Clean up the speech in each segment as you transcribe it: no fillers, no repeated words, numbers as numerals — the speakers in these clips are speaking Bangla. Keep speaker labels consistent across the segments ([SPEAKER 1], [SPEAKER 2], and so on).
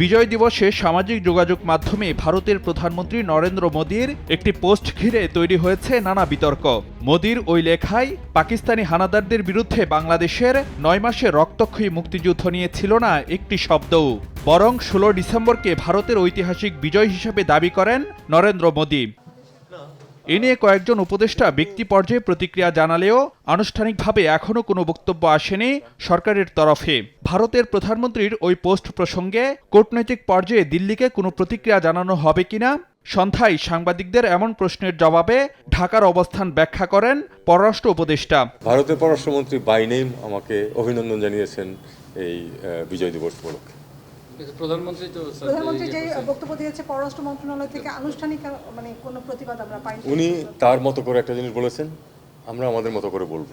[SPEAKER 1] বিজয় দিবসে সামাজিক যোগাযোগ মাধ্যমে ভারতের প্রধানমন্ত্রী নরেন্দ্র মোদীর একটি পোস্ট ঘিরে তৈরি হয়েছে নানা বিতর্ক। মোদীর ওই লেখায় পাকিস্তানি হানাদারদের বিরুদ্ধে বাংলাদেশের ৯ মাসের রক্তক্ষয়ী মুক্তিযুদ্ধ নিয়ে ছিল না একটি শব্দও, বরং ১৬ ডিসেম্বরকে ভারতের ঐতিহাসিক বিজয় হিসেবে দাবি করেন নরেন্দ্র মোদী। এ নিয়ে কয়েকজন উপদেষ্টা ব্যক্তি পর্যায়ে প্রতিক্রিয়া জানালেও আনুষ্ঠানিকভাবে এখনও কোনো বক্তব্য আসেনি সরকারের তরফে। ভারতের প্রধানমন্ত্রীর ওই পোস্ট প্রসঙ্গে কূটনৈতিক পর্যায়ে দিল্লিকে কোনো প্রতিক্রিয়া জানানো হবে কিনা সন্ধ্যায় সাংবাদিকদের এমন প্রশ্নের জবাবে ঢাকার অবস্থান ব্যাখ্যা করেন পররাষ্ট্র উপদেষ্টা।
[SPEAKER 2] ভারতের পররাষ্ট্রমন্ত্রী বাই নেম আমাকে অভিনন্দন জানিয়েছেন এই বিজয় দিবস উপলক্ষে।
[SPEAKER 3] প্রধানমন্ত্রী যে বক্তব্য দিয়েছে পররাষ্ট্র মন্ত্রণালয় থেকে আনুষ্ঠানিক কোনো প্রতিবাদ আমরা পাইনি।
[SPEAKER 2] উনি তার মতো করে একটা জিনিস বলেছেন, আমরা আমাদের মতো করে বলবো।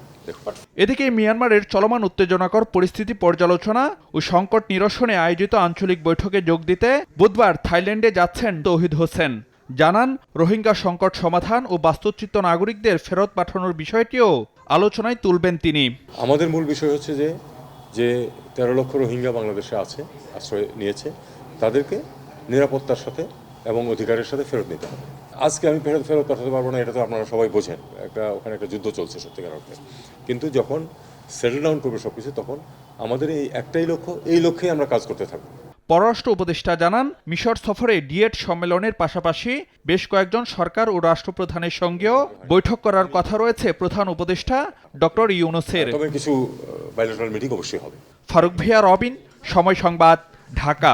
[SPEAKER 1] এদিকে মিয়ানমারের চলমান উত্তেজনাকর পরিস্থিতি পর্যালোচনা ও সংকট নিরসনে আয়োজিত আঞ্চলিক বৈঠকে যোগ দিতে বুধবার থাইল্যান্ডে যাচ্ছেন তৌহিদ হোসেন। জানান, রোহিঙ্গা সংকট সমাধান ও বাস্তুচ্যুত নাগরিকদের ফেরত পাঠানোর বিষয়টিও আলোচনায় তুলবেন তিনি।
[SPEAKER 2] আমাদের মূল বিষয় হচ্ছে যে 13 লক্ষ রোহিঙ্গা বাংলাদেশে আছে, আশ্রয় নিয়েছে, তাদেরকে নিরাপত্তার সাথে এবং অধিকারের সাথে ফেরত নিতে হবে। আজকে আমি ফেরত পাঠাতে পারবো না, এটা তো আপনারা সবাই বোঝেন। ওখানে একটা যুদ্ধ চলছে সত্যিকার অর্থে। কিন্তু যখন সেটেল ডাউন করবে সবকিছু, তখন আমাদের এই একটাই লক্ষ্য, এই লক্ষ্যেই আমরা কাজ করতে থাকবো।
[SPEAKER 1] পররাষ্ট্র উপদেষ্টা জানান, মিশর সফরে ডিএট সম্মেলনের পাশাপাশি বেশ কয়েকজন সরকার ও রাষ্ট্রপ্রধানের সঙ্গেও বৈঠক করার কথা রয়েছে প্রধান উপদেষ্টা ডক্টর ইউনূসের।
[SPEAKER 2] তবে কিছু বাইলেটারাল মিটিং অবশ্যই হবে।
[SPEAKER 1] ফারুক ভিয়া, রবিন, সময় সংবাদ, ঢাকা।